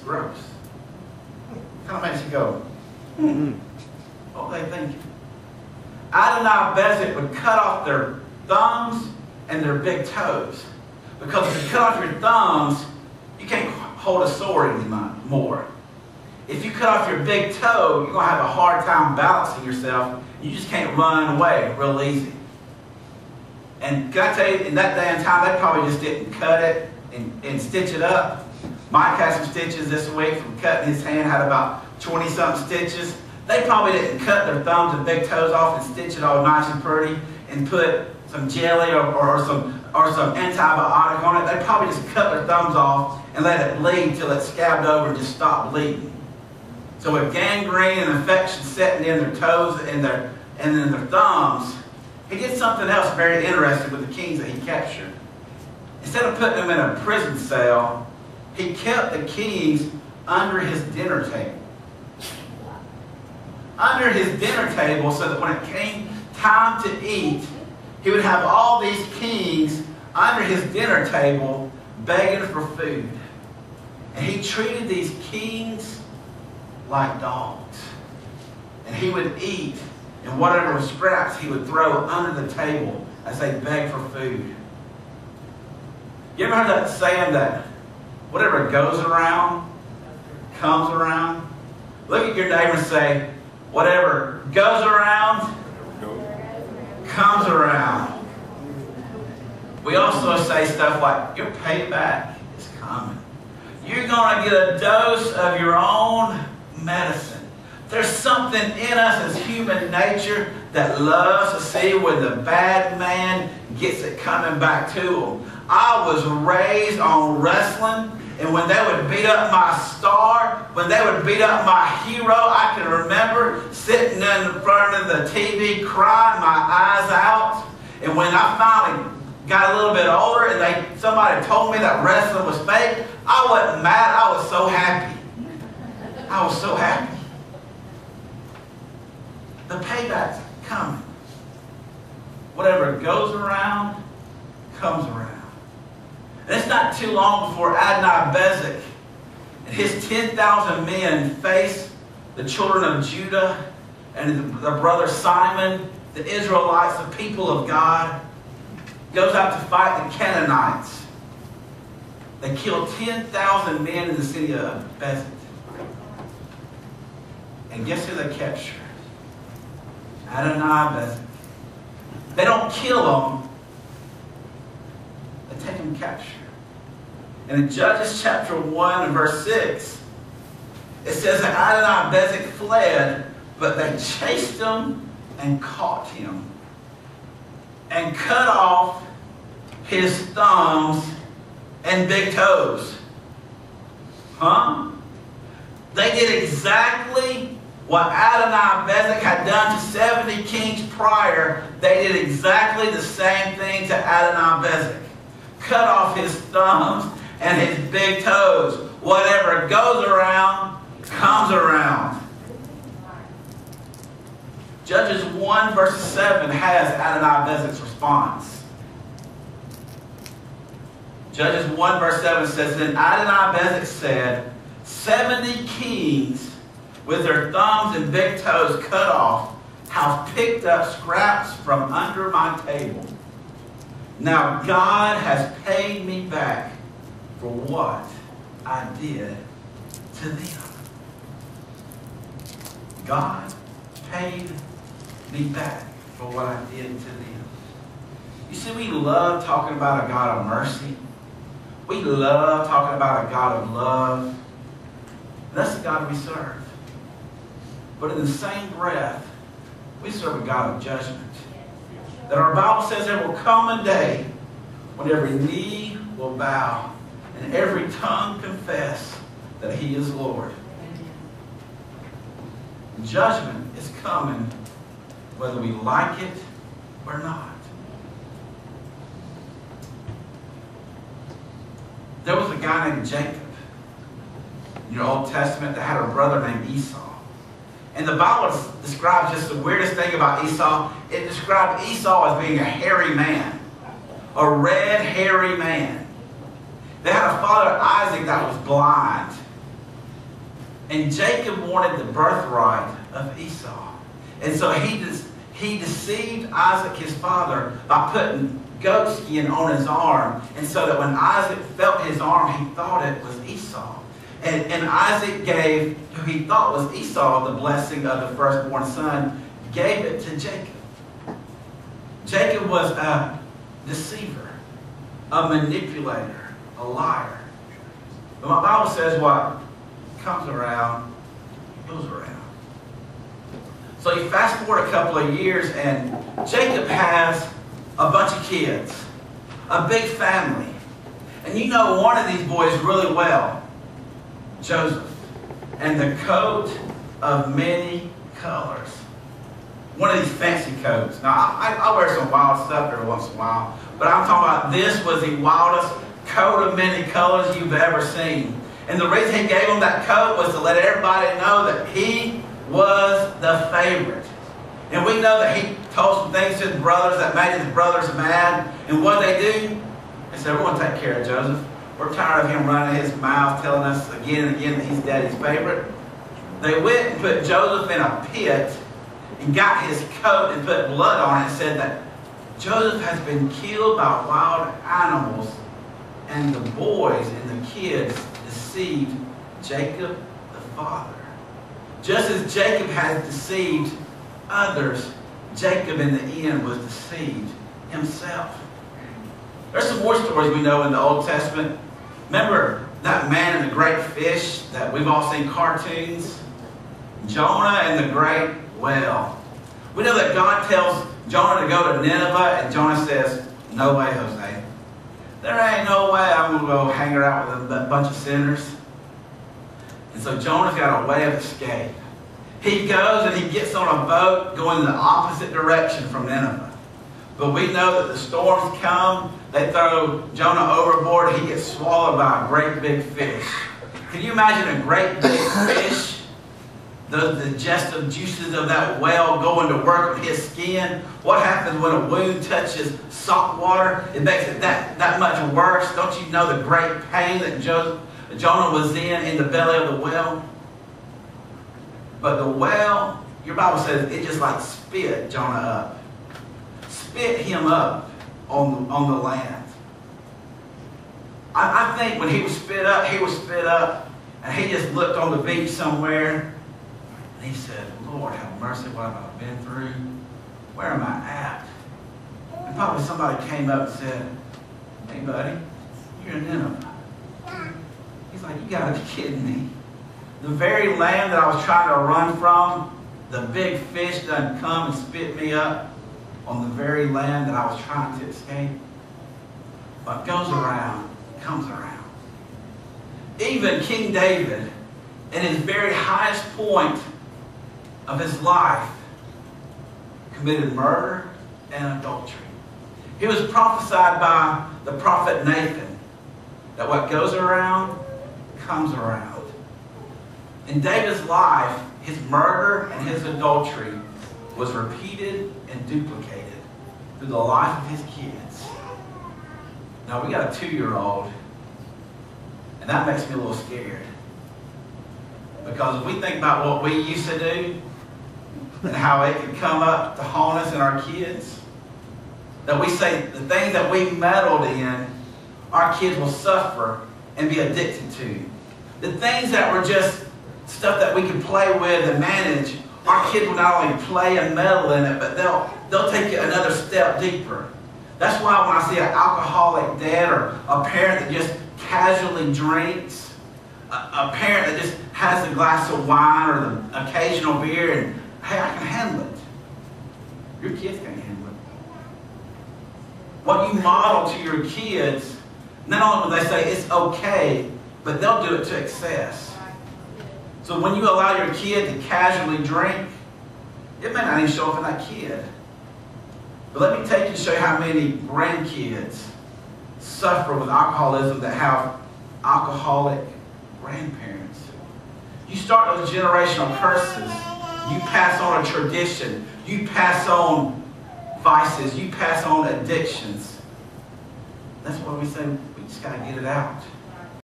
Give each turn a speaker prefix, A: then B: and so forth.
A: gross. Kind of makes you go, what were they thinking? Adonai-Bezek would cut off their thumbs and their big toes. Because if you cut off your thumbs, you can't hold a sword anymore. If you cut off your big toe, you're going to have a hard time balancing yourself. You just can't run away real easy. And can I tell you, in that day and time, they probably just didn't cut it and stitch it up. Mike had some stitches this week from cutting his hand, had about 20-something stitches. They probably didn't cut their thumbs and big toes off and stitch it all nice and pretty and put some jelly or some antibiotic on it. They probably just cut their thumbs off and let it bleed till it scabbed over and just stopped bleeding. So with gangrene and infection setting in their toes and in their thumbs, he did something else very interesting with the kings that he captured. Instead of putting them in a prison cell, he kept the kings under his dinner table. Under his dinner table, so that when it came time to eat, he would have all these kings under his dinner table begging for food. And he treated these kings like dogs. And he would eat, and whatever scraps he would throw under the table as they begged for food. You ever heard that saying that whatever goes around, comes around? Look at your neighbor and say, whatever goes around, comes around. We also say stuff like, your payback is coming. You're going to get a dose of your own medicine. There's something in us as human nature that loves to see when the bad man gets it coming back to him. I was raised on wrestling, and when they would beat up my star, when they would beat up my hero, I can remember sitting in front of the TV crying my eyes out. And when I finally got a little bit older and somebody told me that wrestling was fake, I wasn't mad. I was so happy. I was so happy. The payback's coming. Whatever goes around, comes around. And it's not too long before Adonai-Bezek and his 10,000 men face the children of Judah and their brother Simon, the Israelites, the people of God. Goes out to fight the Canaanites. They killed 10,000 men in the city of Bezek. And guess who they captured? Adonai-Bezek. They don't kill them. They take them captured. And in Judges chapter 1 and verse 6, it says that Adonai-Bezek fled, but they chased him and caught him and cut off his thumbs and big toes. Huh? They did exactly what Adonai-Bezek had done to 70 kings prior. They did exactly the same thing to Adonai-Bezek. Cut off his thumbs and his big toes. Whatever goes around, comes around. Judges 1 verse 7 has Adonai-Bezek's response. Judges 1 verse 7 says, Then Adonai-Bezek said, 70 kings with their thumbs and big toes cut off have picked up scraps from under my table. Now God has paid me back for what I did to them. God paid me back for what I did to them. You see, we love talking about a God of mercy. We love talking about a God of love. That's the God we serve. But in the same breath, we serve a God of judgment. That our Bible says there will come a day when every knee will bow and every tongue confess that He is Lord. Judgment is coming whether we like it or not. There was a guy named Jacob in your Old Testament that had a brother named Esau. And the Bible describes just the weirdest thing about Esau. It described Esau as being a hairy man. A red, hairy man. They had a father, Isaac, that was blind. And Jacob wanted the birthright of Esau. And so he deceived Isaac, his father, by putting goat skin on his arm. And so that when Isaac felt his arm, he thought it was Esau. And Isaac gave, who he thought was Esau, the blessing of the firstborn son, gave it to Jacob. Jacob was a deceiver, a manipulator, a liar. But my Bible says what comes around, goes around. So you fast forward a couple of years, and Jacob has a bunch of kids, a big family. And you know one of these boys really well, Joseph, and the coat of many colors. One of these fancy coats. Now, I wear some wild stuff every once in a while, but I'm talking about this was the wildest coat of many colors you've ever seen. And the reason he gave him that coat was to let everybody know that he was the favorite. And we know that he told some things to his brothers that made his brothers mad. And what did they do? They said, we're going to take care of Joseph. We're tired of him running his mouth, telling us again and again that he's daddy's favorite. They went and put Joseph in a pit and got his coat and put blood on it and said that Joseph has been killed by wild animals, and the boys and the kids deceived Jacob the father. Just as Jacob had deceived others, Jacob in the end was deceived himself. There's some more stories we know in the Old Testament. Remember that man and the great fish that we've all seen cartoons? Jonah and the great whale. We know that God tells Jonah to go to Nineveh, and Jonah says, no way, Jose. There ain't no way I'm going to go hang out with a bunch of sinners. And so Jonah's got a way of escape. He goes and he gets on a boat going in the opposite direction from Nineveh. But we know that the storms come, they throw Jonah overboard, he gets swallowed by a great big fish. Can you imagine a great big fish? The digestive juices of that whale going to work on his skin. What happens when a wound touches salt water? It makes it that much worse. Don't you know the great pain that Jonah was in the belly of the whale? But the whale, your Bible says, it just like spit Jonah up. Spit him up on the land. I think when he was spit up, and he just looked on the beach somewhere, and he said, Lord, have mercy, what have I been through? Where am I at? And probably somebody came up and said, hey, buddy, you're in Nineveh. He's like, you got to be kidding me. The very land that I was trying to run from, the big fish done come and spit me up on the very land that I was trying to escape. What goes around, comes around. Even King David, in his very highest point of his life, committed murder and adultery. He was prophesied by the prophet Nathan that what goes around comes around. In David's life, his murder and his adultery was repeated and duplicated through the life of his kids. Now we got a 2-year-old, and that makes me a little scared. Because if we think about what we used to do, and how it can come up to haunt us and our kids, that we say the things that we meddled in, our kids will suffer and be addicted to. The things that were just stuff that we could play with and manage, our kids will not only play and meddle in it, but they'll take it another step deeper. That's why when I see an alcoholic dad or a parent that just casually drinks, a parent that just has a glass of wine or the occasional beer and, hey, I can handle it. Your kids can't handle it. What you model to your kids, not only when they say it's okay, but they'll do it to excess. So when you allow your kid to casually drink, it may not even show up in that kid. But let me take you and show you how many grandkids suffer with alcoholism that have alcoholic grandparents. You start those generational curses. You pass on a tradition. You pass on vices. You pass on addictions. That's why we say we just got to get it out.